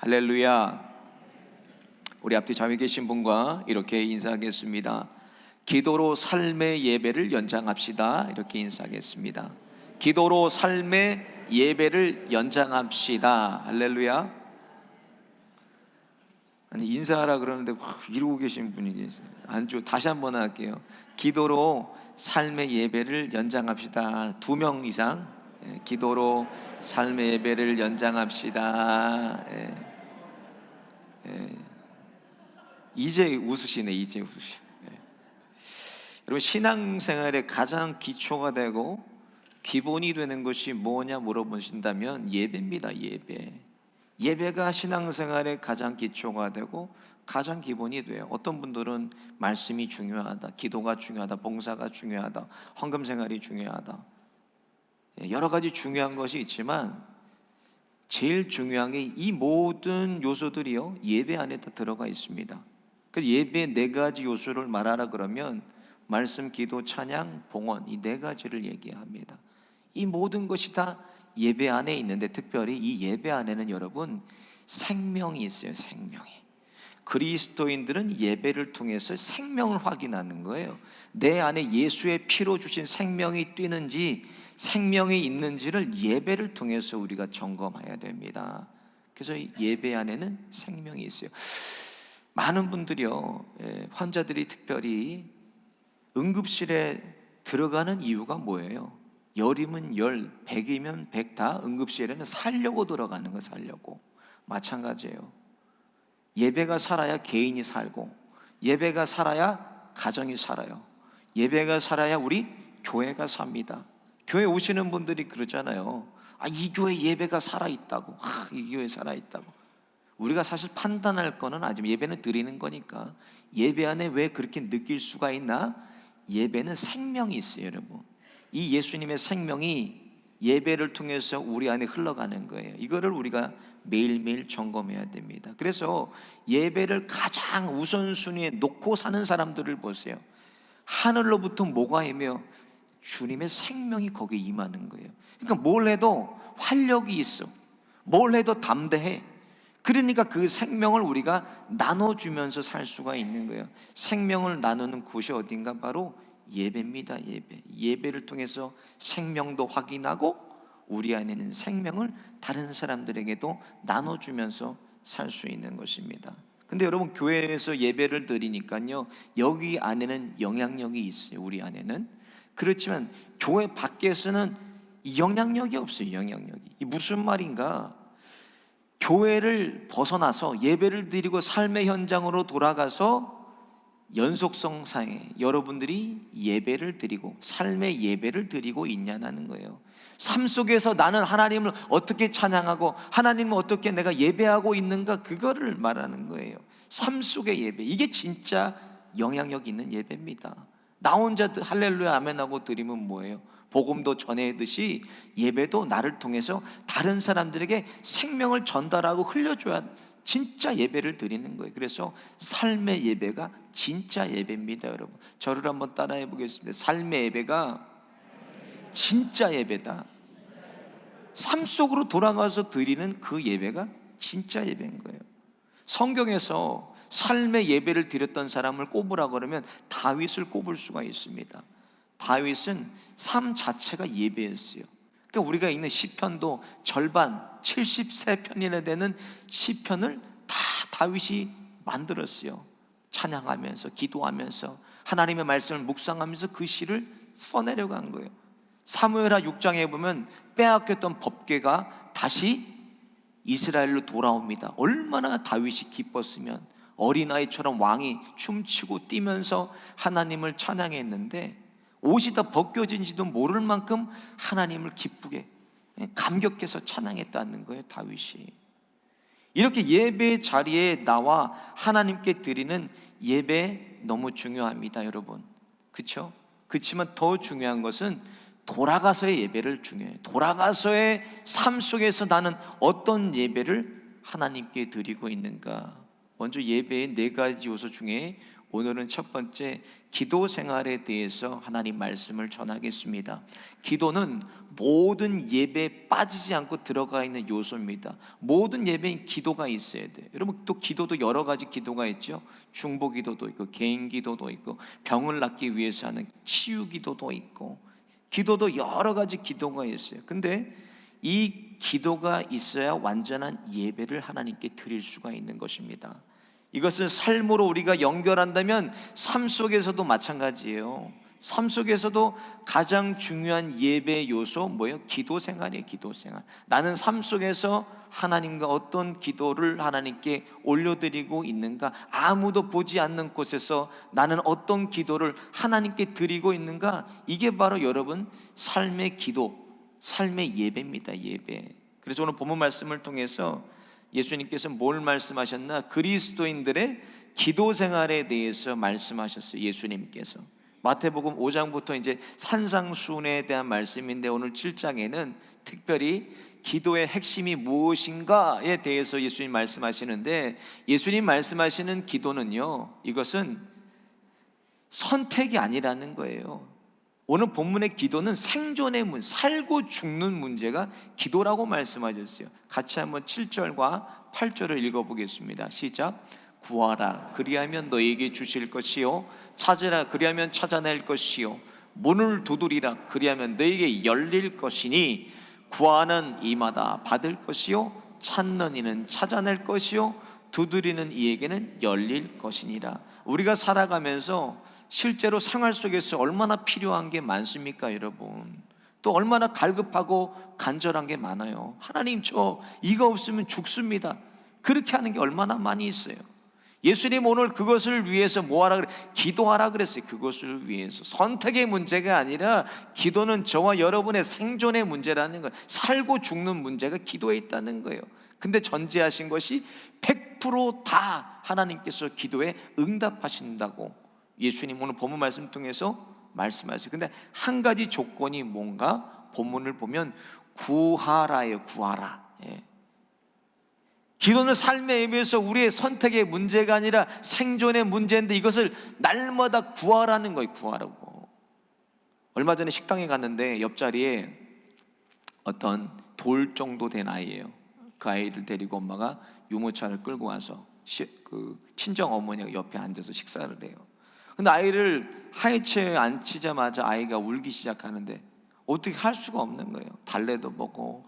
할렐루야. 우리 앞뒤 자매 계신 분과 이렇게 인사하겠습니다. 기도로 삶의 예배를 연장합시다. 이렇게 인사하겠습니다. 기도로 삶의 예배를 연장합시다. 할렐루야. 아니, 인사하라 그러는데 막 이러고 계신 분이 계세요. 다시 한번 할게요. 기도로 삶의 예배를 연장합시다. 2명 이상. 기도로 삶의 예배를 연장합시다. 이제 웃으시네. 이제 웃으시네. 여러분, 신앙생활의 가장 기초가 되고 기본이 되는 것이 뭐냐 물어보신다면 예배입니다. 예배가 신앙생활의 가장 기초가 되고 가장 기본이 돼요. 어떤 분들은 말씀이 중요하다, 기도가 중요하다, 봉사가 중요하다, 헌금생활이 중요하다, 여러 가지 중요한 것이 있지만 제일 중요한 게 이 모든 요소들이요 예배 안에 다 들어가 있습니다. 그래서 예배의 4가지 요소를 말하라 그러면 말씀, 기도, 찬양, 봉헌, 이 4가지를 얘기합니다. 이 모든 것이 다 예배 안에 있는데, 특별히 이 예배 안에는 여러분 생명이 있어요. 생명이. 그리스도인들은 예배를 통해서 생명을 확인하는 거예요. 내 안에 예수의 피로 주신 생명이 뛰는지, 생명이 있는지를 예배를 통해서 우리가 점검해야 됩니다. 그래서 예배 안에는 생명이 있어요. 많은 분들이요, 환자들이 특별히 응급실에 들어가는 이유가 뭐예요? 열이면 열, 백이면 백, 다 응급실에는 살려고 들어가는 거, 살려고. 마찬가지예요. 예배가 살아야 개인이 살고, 예배가 살아야 가정이 살아요. 예배가 살아야 우리 교회가 삽니다. 교회 오시는 분들이 그러잖아요. 이 교회 예배가 살아있다고. 이 교회 살아있다고. 우리가 사실 판단할 거는 아직 예배는 드리는 거니까. 예배 안에 왜 그렇게 느낄 수가 있나? 예배는 생명이 있어요, 여러분. 이 예수님의 생명이 예배를 통해서 우리 안에 흘러가는 거예요. 이거를 우리가 매일매일 점검해야 됩니다. 그래서 예배를 가장 우선순위에 놓고 사는 사람들을 보세요. 하늘로부터 뭐가 임해요? 주님의 생명이 거기에 임하는 거예요. 그러니까 뭘 해도 활력이 있어. 뭘 해도 담대해. 그러니까 그 생명을 우리가 나눠주면서 살 수가 있는 거예요. 생명을 나누는 곳이 어딘가? 바로 예배입니다. 예배를 통해서 생명도 확인하고 우리 안에는 생명을 다른 사람들에게도 나눠주면서 살 수 있는 것입니다. 근데 여러분, 교회에서 예배를 드리니까요, 여기 안에는 영향력이 있어요. 우리 안에는. 그렇지만 교회 밖에서는 영향력이 없어요. 영향력이. 이 무슨 말인가? 교회를 벗어나서 예배를 드리고 삶의 현장으로 돌아가서 연속성상에 여러분들이 예배를 드리고 삶의 예배를 드리고 있냐는 거예요. 삶 속에서 나는 하나님을 어떻게 찬양하고 하나님을 어떻게 내가 예배하고 있는가, 그거를 말하는 거예요. 삶 속의 예배, 이게 진짜 영향력 있는 예배입니다. 나 혼자 할렐루야 아멘하고 드리면 뭐예요? 복음도 전해듯이 예배도 나를 통해서 다른 사람들에게 생명을 전달하고 흘려줘야 진짜 예배를 드리는 거예요. 그래서 삶의 예배가 진짜 예배입니다. 여러분, 저를 한번 따라해 보겠습니다. 삶의 예배가 진짜 예배다. 삶 속으로 돌아가서 드리는 그 예배가 진짜 예배인 거예요. 성경에서 삶의 예배를 드렸던 사람을 꼽으라 그러면 다윗을 꼽을 수가 있습니다. 다윗은 삶 자체가 예배였어요. 그러니까 우리가 읽는 시편도 절반 73편이나 되는 시편을 다 다윗이 만들었어요. 찬양하면서, 기도하면서, 하나님의 말씀을 묵상하면서 그 시를 써내려간 거예요. 사무엘하 6장에 보면 빼앗겼던 법궤가 다시 이스라엘로 돌아옵니다. 얼마나 다윗이 기뻤으면, 어린아이처럼 왕이 춤추고 뛰면서 하나님을 찬양했는데 옷이 다 벗겨진지도 모를 만큼 하나님을 기쁘게 감격해서 찬양했다는 거예요. 다윗이. 이렇게 예배 자리에 나와 하나님께 드리는 예배 너무 중요합니다, 여러분. 그렇죠? 그렇지만 더 중요한 것은 돌아가서의 예배를 중요해요. 돌아가서의 삶 속에서 나는 어떤 예배를 하나님께 드리고 있는가. 먼저 예배의 4가지 요소 중에 오늘은 첫 번째 기도 생활에 대해서 하나님 말씀을 전하겠습니다. 기도는 모든 예배에 빠지지 않고 들어가 있는 요소입니다. 모든 예배엔 기도가 있어야 돼요. 여러분, 또 기도도 여러 가지 기도가 있죠. 중보 기도도 있고 개인 기도도 있고 병을 낫기 위해서 하는 치유 기도도 있고, 기도도 여러 가지 기도가 있어요. 근데 이 기도가 있어야 완전한 예배를 하나님께 드릴 수가 있는 것입니다. 이것은 삶으로 우리가 연결한다면 삶 속에서도 마찬가지예요. 삶 속에서도 가장 중요한 예배 요소 뭐예요? 기도 생활이에요. 기도 생활. 나는 삶 속에서 하나님과 어떤 기도를 하나님께 올려드리고 있는가? 아무도 보지 않는 곳에서 나는 어떤 기도를 하나님께 드리고 있는가? 이게 바로 여러분 삶의 기도, 삶의 예배입니다. 예배. 그래서 오늘 본문 말씀을 통해서 예수님께서 뭘 말씀하셨나? 그리스도인들의 기도 생활에 대해서 말씀하셨어요. 예수님께서 마태복음 5장부터 이제 산상수훈에 대한 말씀인데, 오늘 7장에는 특별히 기도의 핵심이 무엇인가에 대해서 예수님 말씀하시는데, 예수님 말씀하시는 기도는요, 이것은 선택이 아니라는 거예요. 오늘 본문의 기도는 생존의 문제, 살고 죽는 문제가 기도라고 말씀하셨어요. 같이 한번 7절과 8절을 읽어보겠습니다. 시작. 구하라 그리하면 너에게 주실 것이요, 찾으라 그리하면 찾아낼 것이요, 문을 두드리라 그리하면 너에게 열릴 것이니, 구하는 이마다 받을 것이요, 찾는 이는 찾아낼 것이요, 두드리는 이에게는 열릴 것이니라. 우리가 살아가면서 실제로 생활 속에서 얼마나 필요한 게 많습니까, 여러분? 또 얼마나 갈급하고 간절한 게 많아요. 하나님, 저 이거 없으면 죽습니다. 그렇게 하는 게 얼마나 많이 있어요. 예수님 오늘 그것을 위해서 뭐하라 그래? 기도하라 그랬어요. 그것을 위해서. 선택의 문제가 아니라 기도는 저와 여러분의 생존의 문제라는 거예요. 살고 죽는 문제가 기도에 있다는 거예요. 근데 전제하신 것이 100%다 하나님께서 기도에 응답하신다고 예수님 오늘 본문 말씀 통해서 말씀하세요. 근데 한 가지 조건이 뭔가? 본문을 보면 구하라예요. 구하라. 예. 기도는 삶의 의미에서 우리의 선택의 문제가 아니라 생존의 문제인데, 이것을 날마다 구하라는 거예요. 구하라고. 얼마 전에 식당에 갔는데 옆자리에 어떤 돌 정도 된 아이예요. 그 아이를 데리고 엄마가 유모차를 끌고 와서 그 친정 어머니가 옆에 앉아서 식사를 해요. 근데 아이를 하이체에 앉히자마자 아이가 울기 시작하는데 어떻게 할 수가 없는 거예요. 달래도 먹고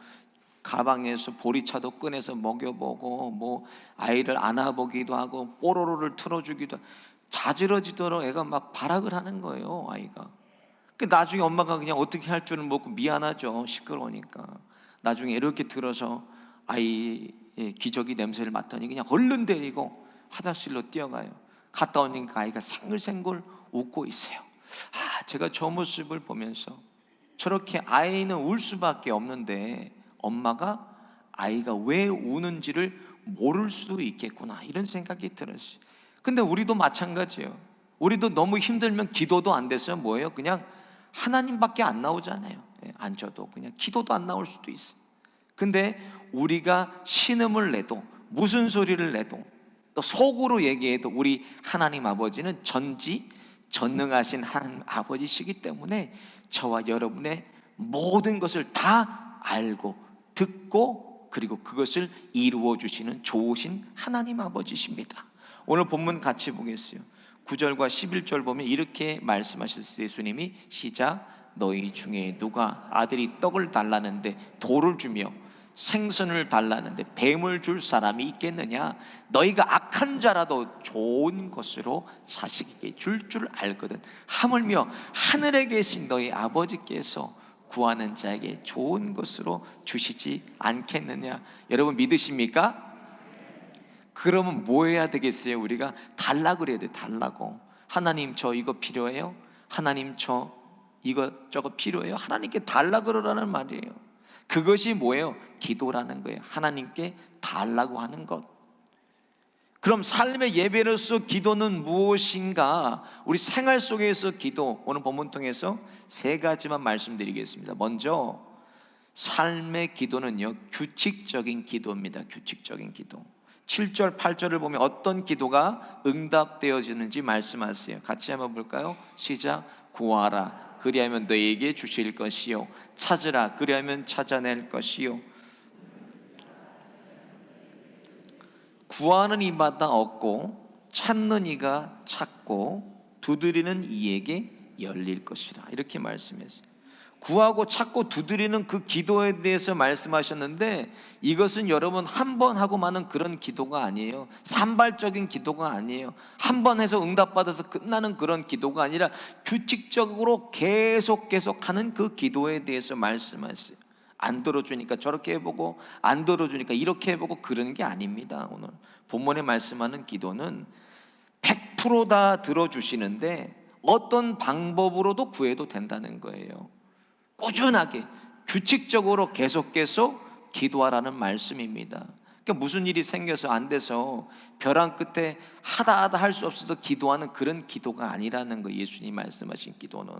가방에서 보리차도 꺼내서 먹여보고, 뭐 아이를 안아보기도 하고 뽀로로를 틀어주기도 하고, 자지러지도록 애가 막 발악을 하는 거예요, 아이가. 나중에 엄마가 그냥 어떻게 할 줄은 모르고 미안하죠, 시끄러우니까. 나중에 이렇게 들어서 아이의 기저귀 냄새를 맡더니 그냥 얼른 데리고 화장실로 뛰어가요. 갔다 오니까 아이가 생글생글 웃고 있어요. 제가 저 모습을 보면서 저렇게 아이는 울 수밖에 없는데 엄마가 아이가 왜 우는지를 모를 수도 있겠구나, 이런 생각이 들었어요. 근데 우리도 마찬가지예요. 우리도 너무 힘들면 기도도 안 돼서 뭐예요? 그냥 하나님밖에 안 나오잖아요. 앉아도 그냥 기도도 안 나올 수도 있어요. 근데 우리가 신음을 내도, 무슨 소리를 내도, 또 속으로 얘기해도 우리 하나님 아버지는 전지전능하신 하나님 아버지시기 때문에 저와 여러분의 모든 것을 다 알고 듣고 그리고 그것을 이루어 주시는 좋으신 하나님 아버지십니다. 오늘 본문 같이 보겠어요. 9절과 11절 보면 이렇게 말씀하셨어요. 예수님이 시작. 너희 중에 누가 아들이 떡을 달라는데 돌을 주며 생선을 달라는데 뱀을 줄 사람이 있겠느냐? 너희가 악한 자라도 좋은 것으로 자식에게 줄 줄 알거든. 하물며 하늘에 계신 너희 아버지께서 구하는 자에게 좋은 것으로 주시지 않겠느냐? 여러분 믿으십니까? 그러면 뭐 해야 되겠어요? 우리가 달라 그래야 돼. 달라고. 하나님 저 이거 필요해요? 하나님 저 이것저것 필요해요? 하나님께 달라 그러라는 말이에요. 그것이 뭐예요? 기도라는 거예요. 하나님께 달라고 하는 것. 그럼 삶의 예배로서 기도는 무엇인가? 우리 생활 속에서 기도, 오늘 본문 통해서 세 가지만 말씀드리겠습니다. 먼저 삶의 기도는요 규칙적인 기도입니다. 규칙적인 기도. 7절 8절을 보면 어떤 기도가 응답되어지는지 말씀하세요. 같이 한번 볼까요? 시작. 구하라 그리하면 너에게 주실 것이요 찾으라 그리하면 찾아낼 것이요. 구하는 이마다 얻고 찾는 이가 찾고 두드리는 이에게 열릴 것이라 이렇게 말씀했어요. 구하고 찾고 두드리는 그 기도에 대해서 말씀하셨는데 이것은 여러분 한 번 하고 마는 그런 기도가 아니에요. 산발적인 기도가 아니에요. 한 번 해서 응답받아서 끝나는 그런 기도가 아니라 규칙적으로 계속 하는 그 기도에 대해서 말씀하셨어요. 안 들어주니까 저렇게 해보고 안 들어주니까 이렇게 해보고 그런 게 아닙니다. 오늘 본문에 말씀하는 기도는 100%다 들어주시는데 어떤 방법으로도 구해도 된다는 거예요. 꾸준하게 규칙적으로 계속 기도하라는 말씀입니다. 그러니까 무슨 일이 생겨서 안 돼서 벼랑 끝에 하다 할 수 없어서 기도하는 그런 기도가 아니라는 거. 예수님 말씀하신 기도는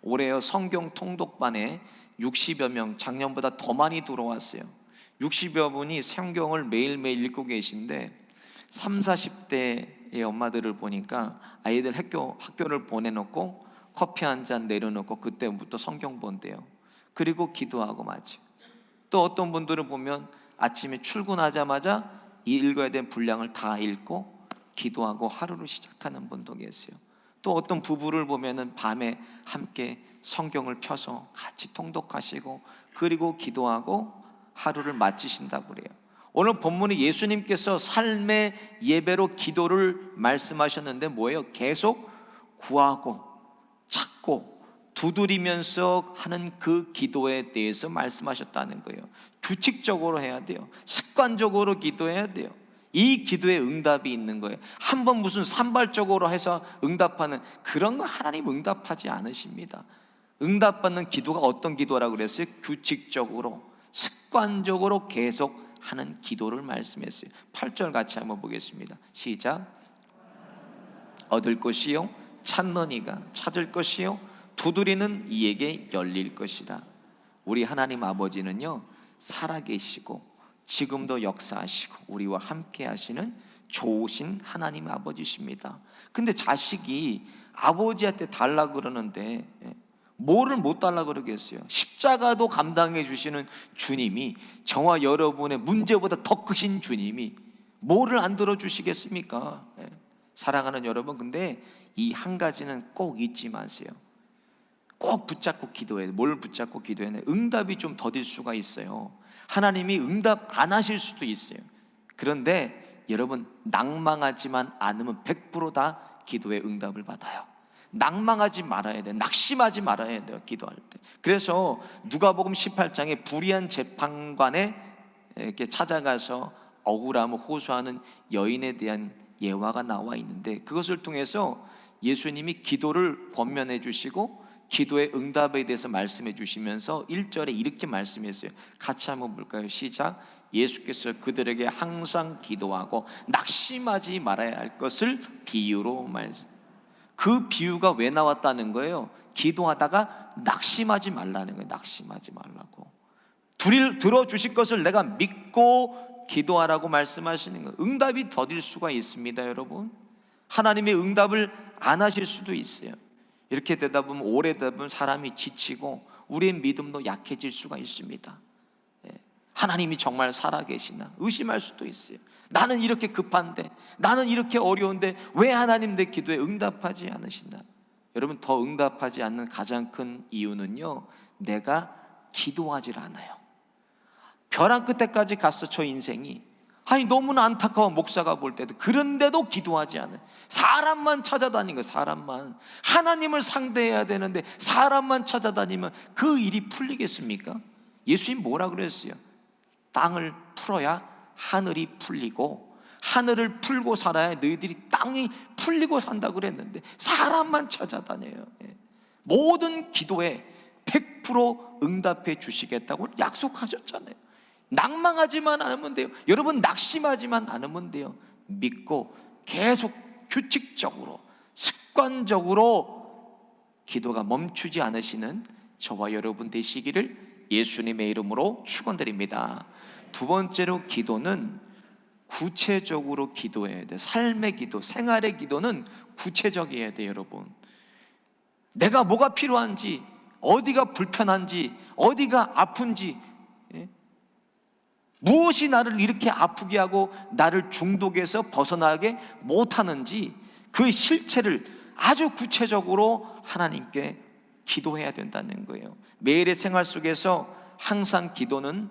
올해요 성경 통독반에 60여 명, 작년보다 더 많이 들어왔어요. 60여 분이 성경을 매일매일 읽고 계신데 3, 40대의 엄마들을 보니까 아이들 학교를 보내놓고 커피 한 잔 내려놓고 그때부터 성경 본대요. 그리고 기도하고 마치. 또 어떤 분들을 보면 아침에 출근하자마자 읽어야 될 분량을 다 읽고 기도하고 하루를 시작하는 분도 계세요. 또 어떤 부부를 보면은 밤에 함께 성경을 펴서 같이 통독하시고 그리고 기도하고 하루를 마치신다고 그래요. 오늘 본문에 예수님께서 삶의 예배로 기도를 말씀하셨는데 뭐예요? 계속 구하고 찾고 두드리면서 하는 그 기도에 대해서 말씀하셨다는 거예요. 규칙적으로 해야 돼요. 습관적으로 기도해야 돼요. 이 기도에 응답이 있는 거예요. 한번 무슨 산발적으로 해서 응답하는 그런 거 하나님 응답하지 않으십니다. 응답받는 기도가 어떤 기도라고 그랬어요? 규칙적으로 습관적으로 계속 하는 기도를 말씀했어요. 8절 같이 한번 보겠습니다. 시작. 얻을 것이요 찾는 이가 찾을 것이요 두드리는 이에게 열릴 것이라. 우리 하나님 아버지는요 살아계시고 지금도 역사하시고 우리와 함께 하시는 좋으신 하나님 아버지십니다. 근데 자식이 아버지한테 달라 그러는데 뭐를 못 달라 그러겠어요? 십자가도 감당해 주시는 주님이, 저와 여러분의 문제보다 더 크신 주님이 뭐를 안 들어주시겠습니까? 사랑하는 여러분, 근데 이 한 가지는 꼭 잊지 마세요. 꼭 붙잡고 기도해야 돼요. 뭘 붙잡고 기도해야 돼요? 응답이 좀 더딜 수가 있어요. 하나님이 응답 안 하실 수도 있어요. 그런데 여러분 낭망하지만 않으면 100%다 기도의 응답을 받아요. 낭망하지 말아야 돼요. 낙심하지 말아야 돼요. 기도할 때. 그래서 누가복음 18장에 불의한 재판관에 이렇게 찾아가서 억울함을 호소하는 여인에 대한 예화가 나와 있는데 그것을 통해서 예수님이 기도를 권면해 주시고 기도의 응답에 대해서 말씀해 주시면서 1절에 이렇게 말씀했어요. 같이 한번 볼까요? 시작. 예수께서 그들에게 항상 기도하고 낙심하지 말아야 할 것을 비유로 말씀. 그 비유가 왜 나왔다는 거예요? 기도하다가 낙심하지 말라는 거예요. 낙심하지 말라고. 들어주실 것을 내가 믿고 기도하라고 말씀하시는 거예요. 응답이 더딜 수가 있습니다, 여러분. 하나님의 응답을 안 하실 수도 있어요. 이렇게 되다 보면 오래되다 보면 사람이 지치고 우리의 믿음도 약해질 수가 있습니다. 하나님이 정말 살아계시나 의심할 수도 있어요. 나는 이렇게 급한데, 나는 이렇게 어려운데 왜 하나님 내 기도에 응답하지 않으시나? 여러분, 더 응답하지 않는 가장 큰 이유는요, 내가 기도하질 않아요. 벼랑 끝에까지 갔어. 저 인생이 너무나 안타까워. 목사가 볼 때도. 그런데도 기도하지 않아요. 사람만 찾아다니는 거예요. 사람만. 하나님을 상대해야 되는데 사람만 찾아다니면 그 일이 풀리겠습니까? 예수님 뭐라 그랬어요? 땅을 풀어야 하늘이 풀리고 하늘을 풀고 살아야 너희들이 땅이 풀리고 산다고 그랬는데 사람만 찾아다녀요. 모든 기도에 100% 응답해 주시겠다고 약속하셨잖아요. 낭망하지만 않으면 돼요. 여러분 낙심하지만 않으면 돼요. 믿고 계속 규칙적으로 습관적으로 기도가 멈추지 않으시는 저와 여러분 되시기를 예수님의 이름으로 축원드립니다. 두 번째로 기도는 구체적으로 기도해야 돼. 삶의 기도, 생활의 기도는 구체적이어야 돼, 여러분. 내가 뭐가 필요한지, 어디가 불편한지, 어디가 아픈지, 예? 무엇이 나를 이렇게 아프게 하고 나를 중독에서 벗어나게 못하는지 그 실체를 아주 구체적으로 하나님께 기도해야 된다는 거예요. 매일의 생활 속에서 항상 기도는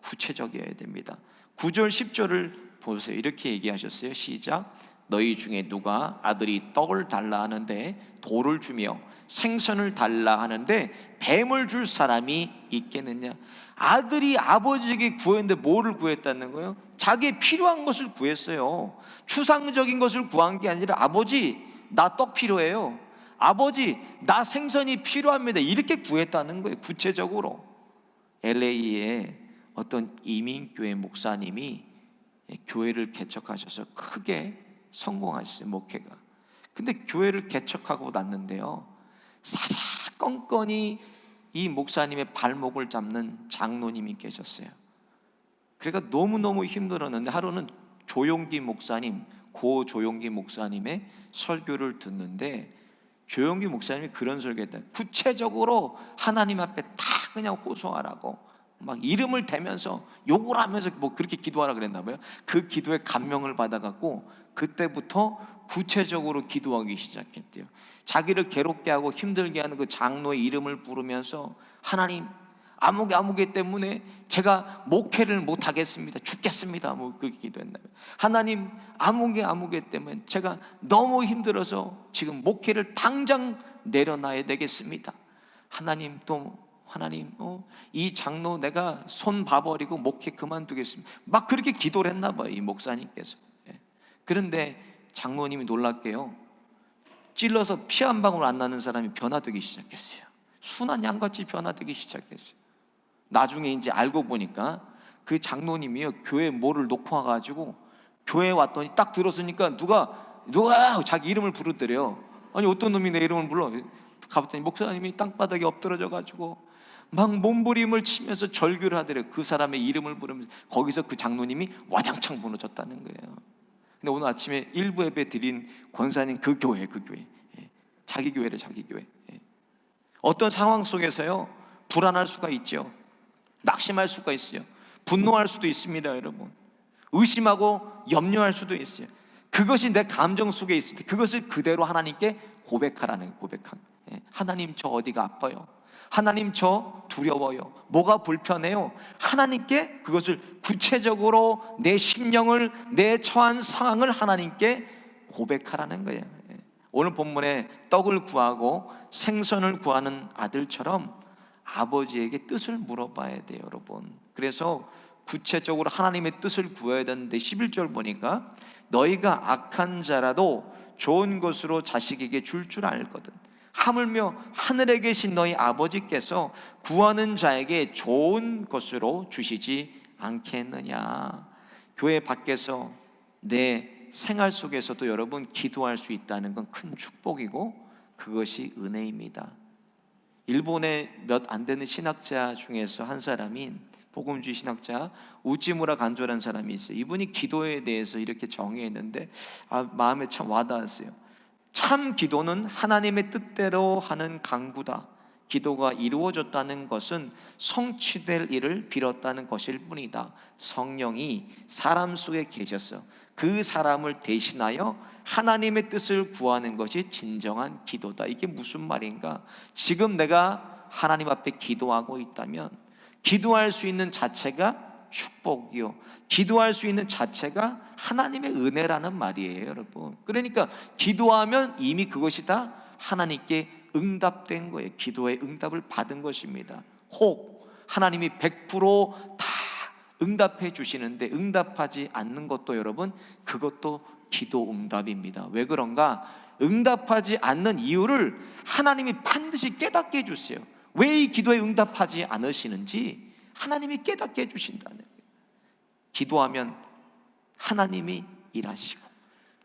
구체적이어야 됩니다. 9절 10절을 보세요. 이렇게 얘기하셨어요. 시작. 너희 중에 누가 아들이 떡을 달라 하는데 돌을 주며 생선을 달라 하는데 뱀을 줄 사람이 있겠느냐. 아들이 아버지에게 구했는데 뭐를 구했다는 거예요? 자기의 필요한 것을 구했어요. 추상적인 것을 구한 게 아니라 아버지 나 떡 필요해요, 아버지 나 생선이 필요합니다, 이렇게 구했다는 거예요. 구체적으로. LA에 어떤 이민교회 목사님이 교회를 개척하셔서 크게 성공하셨어요, 목회가. 근데 교회를 개척하고 났는데요, 사사건건이 이 목사님의 발목을 잡는 장로님이 계셨어요. 그러니까 너무너무 힘들었는데 하루는 조용기 목사님, 고 조용기 목사님의 설교를 듣는데 조용기 목사님이 그런 설교했다. 구체적으로 하나님 앞에 다 그냥 호소하라고 막 이름을 대면서 욕을 하면서 뭐 그렇게 기도하라 그랬나 봐요. 그 기도에 감명을 받아갖고 그때부터 구체적으로 기도하기 시작했대요. 자기를 괴롭게 하고 힘들게 하는 그 장로의 이름을 부르면서 하나님 아무개 때문에 제가 목회를 못하겠습니다, 죽겠습니다, 뭐 그렇게 기도했나요? 하나님 아무개 때문에 제가 너무 힘들어서 지금 목회를 당장 내려놔야 되겠습니다. 하나님 이 장로 내가 손 봐버리고 목회 그만두겠습니다, 막 그렇게 기도를 했나 봐요, 이 목사님께서. 그런데 장로님이 놀랍게요, 찔러서 피 한 방울 안 나는 사람이 변화되기 시작했어요. 순한 양같이 변화되기 시작했어요. 나중에 이제 알고 보니까 그 장로님이요, 교회 뭐를 놓고 와가지고 교회에 왔더니 딱 들었으니까 누가 자기 이름을 부르더래요. 아니 어떤 놈이 내 이름을 불러? 가봤더니 목사님이 땅바닥에 엎드러져가지고 막 몸부림을 치면서 절규를 하더래요. 그 사람의 이름을 부르면서. 거기서 그 장로님이 와장창 무너졌다는 거예요. 근데 오늘 아침에 일부 예배 드린 권사님 그 교회 자기 교회래, 자기 교회. 어떤 상황 속에서요 불안할 수가 있죠. 낙심할 수가 있어요. 분노할 수도 있습니다, 여러분. 의심하고 염려할 수도 있어요. 그것이 내 감정 속에 있을 때 그것을 그대로 하나님께 고백하라는 고백한. 하나님 저 어디가 아파요, 하나님 저 두려워요, 뭐가 불편해요, 하나님께 그것을 구체적으로 내 심령을, 내 처한 상황을 하나님께 고백하라는 거예요. 오늘 본문에 떡을 구하고 생선을 구하는 아들처럼 아버지에게 뜻을 물어봐야 돼요, 여러분. 그래서 구체적으로 하나님의 뜻을 구해야 되는데 11절 보니까 너희가 악한 자라도 좋은 것으로 자식에게 줄 알거든 하물며 하늘에 계신 너희 아버지께서 구하는 자에게 좋은 것으로 주시지 않겠느냐. 교회 밖에서 내 생활 속에서도 여러분 기도할 수 있다는 건 큰 축복이고 그것이 은혜입니다. 일본의 몇 안 되는 신학자 중에서 한 사람인 복음주의 신학자 우찌무라 간조라는 사람이 있어요. 이분이 기도에 대해서 이렇게 정의했는데 마음에 참 와닿았어요. 참 기도는 하나님의 뜻대로 하는 강구다. 기도가 이루어졌다는 것은 성취될 일을 빌었다는 것일 뿐이다. 성령이 사람 속에 계셔서 그 사람을 대신하여 하나님의 뜻을 구하는 것이 진정한 기도다. 이게 무슨 말인가? 지금 내가 하나님 앞에 기도하고 있다면 기도할 수 있는 자체가 축복이요, 기도할 수 있는 자체가 하나님의 은혜라는 말이에요, 여러분. 그러니까 기도하면 이미 그것이 다 하나님께 응답된 거예요. 기도의 응답을 받은 것입니다. 혹 하나님이 100% 다 응답해 주시는데 응답하지 않는 것도 여러분 그것도 기도 응답입니다. 왜 그런가? 응답하지 않는 이유를 하나님이 반드시 깨닫게 해주세요. 왜 이 기도에 응답하지 않으시는지 하나님이 깨닫게 해주신다는 거예요. 기도하면 하나님이 일하시고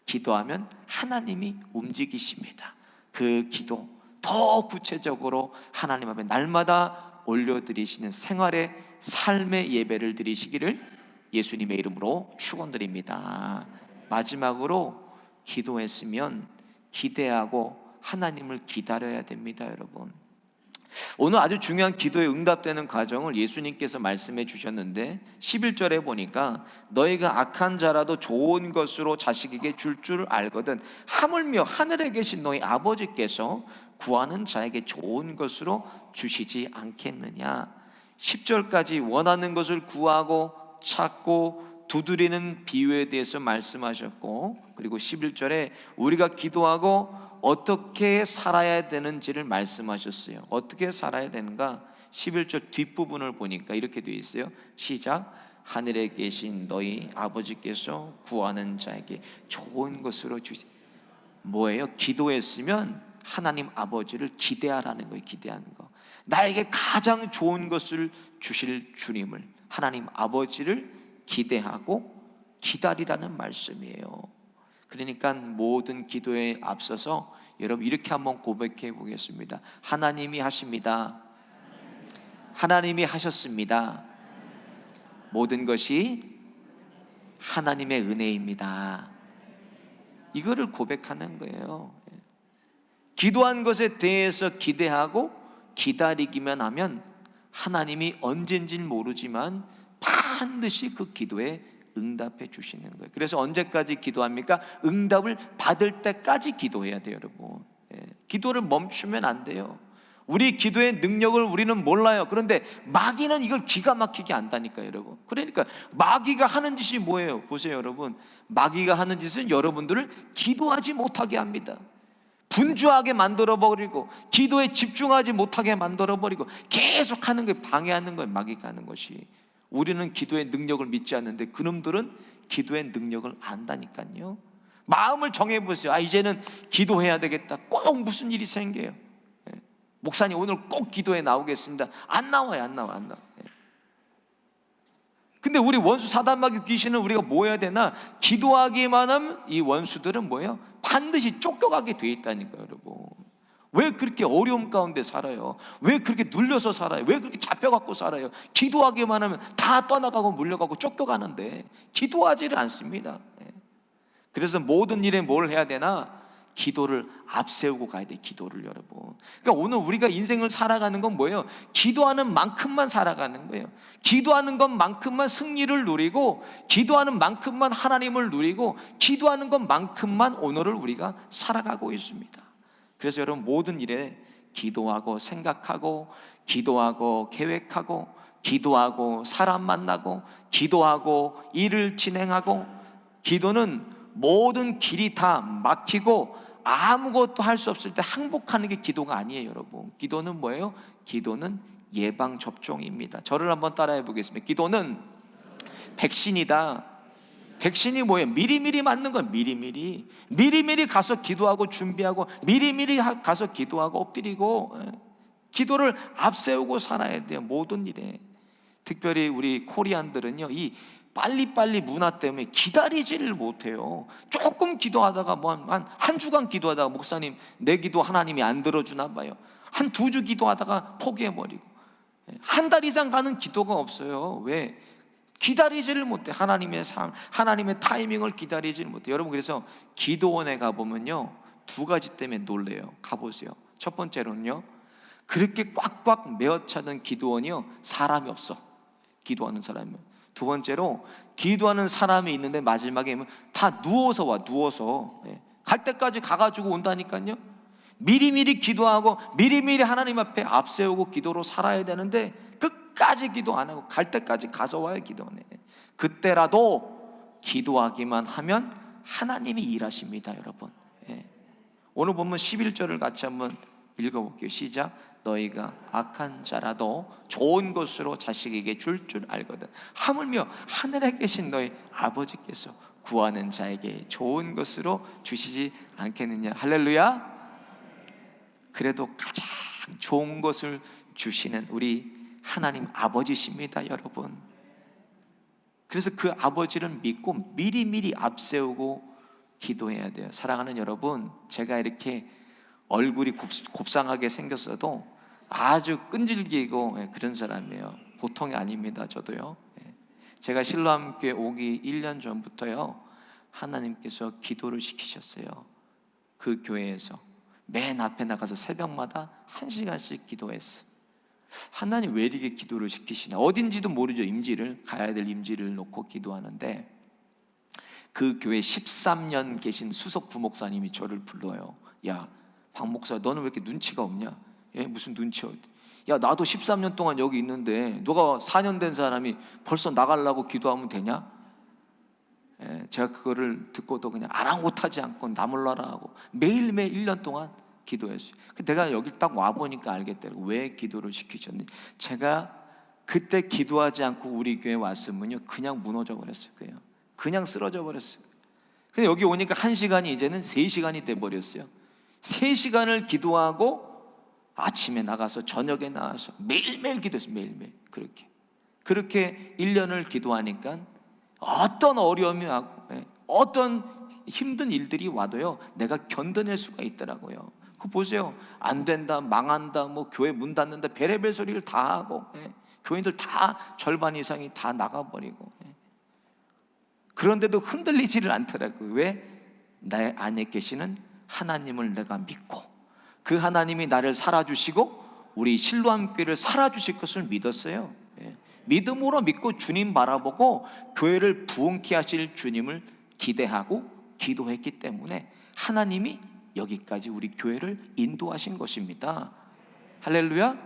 기도하면 하나님이 움직이십니다. 그 기도 더 구체적으로 하나님 앞에 날마다 올려드리시는 생활의 삶의 예배를 드리시기를 예수님의 이름으로 축원드립니다. 마지막으로 기도했으면 기대하고 하나님을 기다려야 됩니다, 여러분. 오늘 아주 중요한 기도에 응답되는 과정을 예수님께서 말씀해 주셨는데 11절에 보니까 너희가 악한 자라도 좋은 것으로 자식에게 줄 줄 알거든 하물며 하늘에 계신 너희 아버지께서 구하는 자에게 좋은 것으로 주시지 않겠느냐. 10절까지 원하는 것을 구하고 찾고 두드리는 비유에 대해서 말씀하셨고, 그리고 11절에 우리가 기도하고 어떻게 살아야 되는지를 말씀하셨어요. 어떻게 살아야 되는가? 11절 뒷부분을 보니까 이렇게 되어 있어요. 시작. 하늘에 계신 너희 아버지께서 구하는 자에게 좋은 것으로 주시. 뭐예요? 기도했으면 하나님 아버지를 기대하라는 거예요. 기대하는 거. 나에게 가장 좋은 것을 주실 주님을, 하나님 아버지를 기대하고 기다리라는 말씀이에요. 그러니까 모든 기도에 앞서서 여러분 이렇게 한번 고백해 보겠습니다. 하나님이 하십니다. 하나님이 하셨습니다. 모든 것이 하나님의 은혜입니다. 이거를 고백하는 거예요. 기도한 것에 대해서 기대하고 기다리기만 하면 하나님이 언젠지는 모르지만 반드시 그 기도에 응답해 주시는 거예요. 그래서 언제까지 기도합니까? 응답을 받을 때까지 기도해야 돼요, 여러분. 기도를 멈추면 안 돼요. 우리 기도의 능력을 우리는 몰라요. 그런데 마귀는 이걸 기가 막히게 안다니까요, 여러분. 그러니까 마귀가 하는 짓이 뭐예요? 보세요, 여러분. 마귀가 하는 짓은 여러분들을 기도하지 못하게 합니다. 분주하게 만들어버리고 기도에 집중하지 못하게 만들어버리고 계속 하는 걸 방해하는 거예요, 마귀가 하는 것이. 우리는 기도의 능력을 믿지 않는데 그놈들은 기도의 능력을 안다니까요. 마음을 정해보세요. 이제는 기도해야 되겠다. 꼭 무슨 일이 생겨요. 목사님 오늘 꼭 기도에 나오겠습니다. 안 나와요. 안 나와. 근데 우리 원수 사단마귀 귀신은 우리가 뭐 해야 되나? 기도하기만 하면 이 원수들은 뭐예요? 반드시 쫓겨가게 돼 있다니까요, 여러분. 왜 그렇게 어려움 가운데 살아요? 왜 그렇게 눌려서 살아요? 왜 그렇게 잡혀갖고 살아요? 기도하기만 하면 다 떠나가고 물려가고 쫓겨가는데 기도하지를 않습니다. 그래서 모든 일에 뭘 해야 되나? 기도를 앞세우고 가야 돼, 기도를, 여러분. 그러니까 오늘 우리가 인생을 살아가는 건 뭐예요? 기도하는 만큼만 살아가는 거예요. 기도하는 것만큼만 승리를 누리고, 기도하는 만큼만 하나님을 누리고, 기도하는 것만큼만 오늘을 우리가 살아가고 있습니다. 그래서 여러분 모든 일에 기도하고 생각하고, 기도하고 계획하고, 기도하고 사람 만나고, 기도하고 일을 진행하고, 기도는 모든 길이 다 막히고 아무것도 할 수 없을 때 항복하는 게 기도가 아니에요, 여러분. 기도는 뭐예요? 기도는 예방 접종입니다. 저를 한번 따라해 보겠습니다. 기도는 백신이다. 백신이 뭐예요? 미리미리 맞는 건 미리미리 가서 기도하고 준비하고, 미리미리 가서 기도하고 엎드리고, 기도를 앞세우고 살아야 돼요, 모든 일에. 특별히 우리 코리안들은요, 이 빨리빨리 문화 때문에 기다리지를 못해요. 조금 기도하다가 한 주간 기도하다가 목사님 내 기도 하나님이 안 들어주나 봐요. 한 2주 기도하다가 포기해버리고, 한 달 이상 가는 기도가 없어요. 왜? 기다리지를 못해. 하나님의 삶, 하나님의 타이밍을 기다리지를 못해. 여러분, 그래서 기도원에 가보면요 2가지 때문에 놀래요. 가보세요. 첫 번째로는요, 그렇게 꽉꽉 메어차는 기도원이요 사람이 없어. 기도하는 사람이. 두 번째로, 기도하는 사람이 있는데 마지막에 다 누워서 와. 누워서 갈 때까지 가가지고 온다니까요. 미리미리 기도하고 미리미리 하나님 앞에 앞세우고 기도로 살아야 되는데 끝까지 기도 안 하고 갈 때까지 가서 와요, 기도원에. 그때라도 기도하기만 하면 하나님이 일하십니다, 여러분. 오늘 보면 11절을 같이 한번 읽어볼게요. 시작. 너희가 악한 자라도 좋은 것으로 자식에게 줄 줄 알거든 하물며 하늘에 계신 너희 아버지께서 구하는 자에게 좋은 것으로 주시지 않겠느냐. 할렐루야. 그래도 가장 좋은 것을 주시는 우리 하나님 아버지십니다, 여러분. 그래서 그 아버지를 믿고 미리미리 앞세우고 기도해야 돼요. 사랑하는 여러분, 제가 이렇게 얼굴이 곱상하게 생겼어도 아주 끈질기고 그런 사람이에요. 보통이 아닙니다, 저도요. 제가 신랑교회 오기 1년 전부터요, 하나님께서 기도를 시키셨어요. 그 교회에서 맨 앞에 나가서 새벽마다 1시간씩 기도했어요. 하나님 왜 이렇게 기도를 시키시나? 어딘지도 모르죠. 임지를, 가야 될 임지를 놓고 기도하는데, 그 교회 13년 계신 수석 부목사님이 저를 불러요. 야, 박 목사, 너는 왜 이렇게 눈치가 없냐? 예, 무슨 눈치? 야, 나도 13년 동안 여기 있는데 너가 4년 된 사람이 벌써 나가려고 기도하면 되냐? 예, 제가 그거를 듣고도 그냥 아랑곳하지 않고 나 몰라라 하고 매일매일 1년 동안 기도했어요. 내가 여기 딱 와보니까 알겠더라고요. 왜 기도를 시키셨는지. 제가 그때 기도하지 않고 우리 교회 왔으면요, 그냥 무너져 버렸을 거예요. 그냥 쓰러져 버렸어요. 근데 여기 오니까 1시간이 이제는 3시간이 돼버렸어요. 3시간을 기도하고 아침에 나가서 저녁에 나와서 매일매일 기도했어요. 매일매일 그렇게 1년을 기도하니까 어떤 어려움이 하고 어떤 힘든 일들이 와도요, 내가 견뎌낼 수가 있더라고요. 그거 보세요. 안 된다, 망한다, 뭐 교회 문 닫는다, 별의별 소리를 다 하고, 교인들 다 절반 이상이 다 나가버리고, 그런데도 흔들리지를 않더라고요. 왜? 내 안에 계시는 하나님을 내가 믿고, 그 하나님이 나를 살아주시고 우리 실로암교회를 살아주실 것을 믿었어요. 믿음으로 믿고 주님 바라보고 교회를 부흥케 하실 주님을 기대하고 기도했기 때문에 하나님이 여기까지 우리 교회를 인도하신 것입니다. 할렐루야.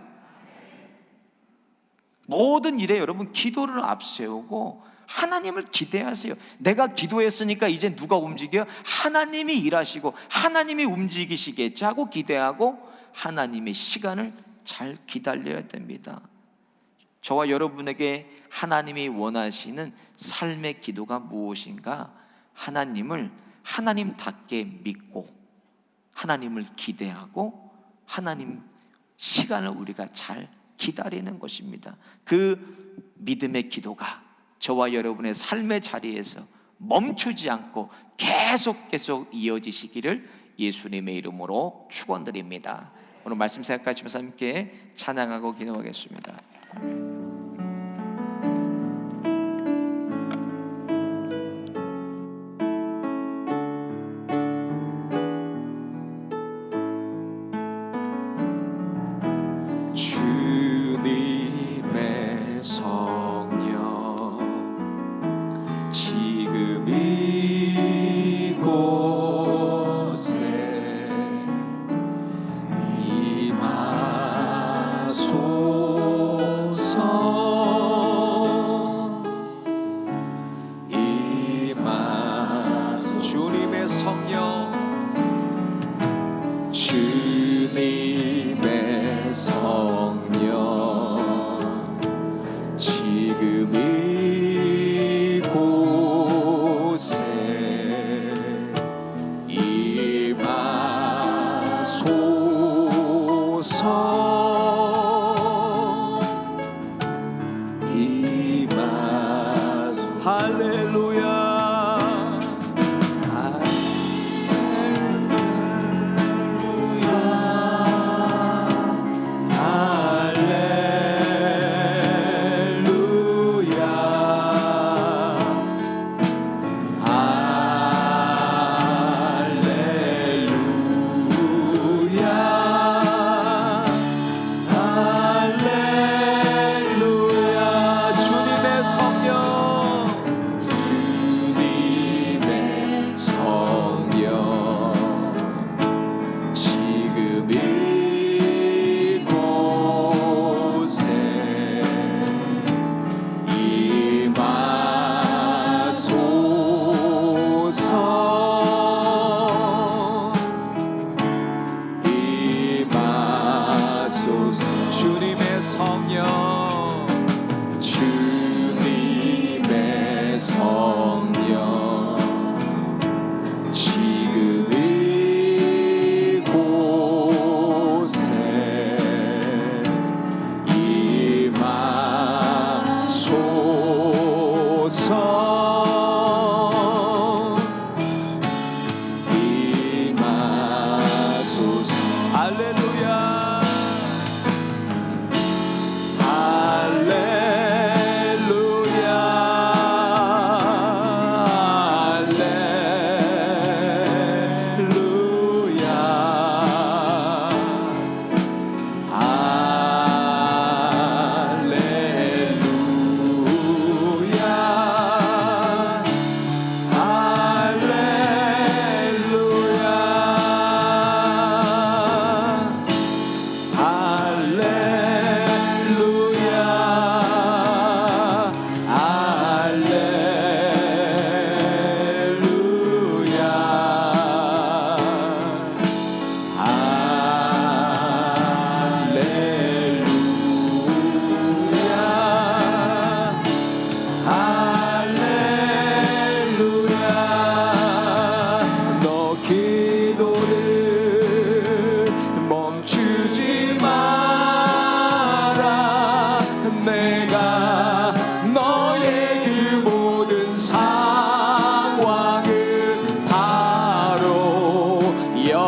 모든 일에 여러분 기도를 앞세우고 하나님을 기대하세요. 내가 기도했으니까 이제 누가 움직여요? 하나님이 일하시고 하나님이 움직이시겠지 하고 기대하고 하나님의 시간을 잘 기다려야 됩니다. 저와 여러분에게 하나님이 원하시는 삶의 기도가 무엇인가? 하나님을 하나님답게 믿고 하나님을 기대하고 하나님 시간을 우리가 잘 기다리는 것입니다. 그 믿음의 기도가 저와 여러분의 삶의 자리에서 멈추지 않고 계속 이어지시기를 예수님의 이름으로 축원드립니다. 오늘 말씀 생각하시면서 함께 찬양하고 기도하겠습니다. 주님의 성령 지금 이곳에 임하소서. 주님의 성령, 주님의 성령 지금 이곳에 임하소서. 할렐루야. 할렐루야.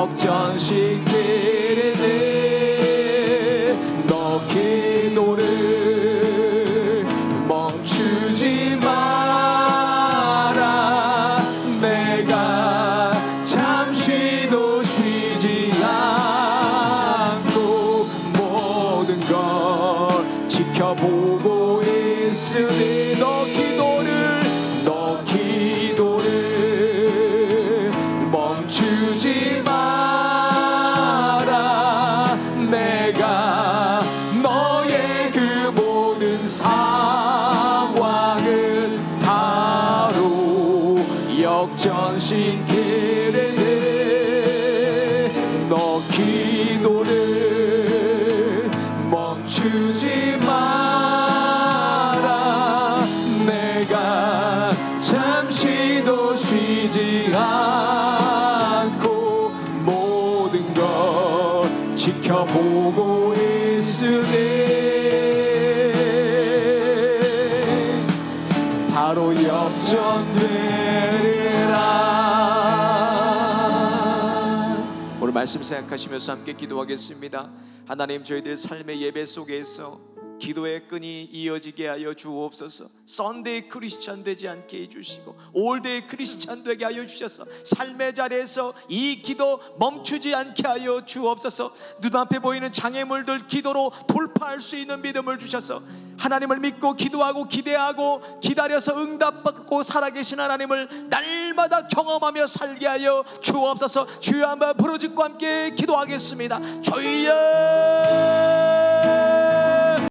역전시키리니 너 기도를 멈추지 마라. 내가 잠시도 쉬지 않고 모든 걸 지켜보고 있으니 너 기도를 멈추지 마라. 내가 너의 그 모든 상황을 바로 역전시키리니 너 기도를 멈추지 마라. 내가 잠시도 쉬지 않고 모든 것 지켜보고 있으니 바로 역전되리라. 오늘 말씀 생각하시면서 함께 기도하겠습니다. 하나님, 저희들 삶의 예배 속에서 기도의 끈이 이어지게 하여 주옵소서. 썬데이 크리스찬 되지 않게 해주시고 올데이 크리스찬 되게 하여 주셔서 삶의 자리에서 이 기도 멈추지 않게 하여 주옵소서. 눈앞에 보이는 장애물들 기도로 돌파할 수 있는 믿음을 주셔서 하나님을 믿고 기도하고 기대하고 기다려서 응답받고 살아계신 하나님을 날마다 경험하며 살게 하여 주옵소서. 주여 한번 부르짖고 함께 기도하겠습니다. 주여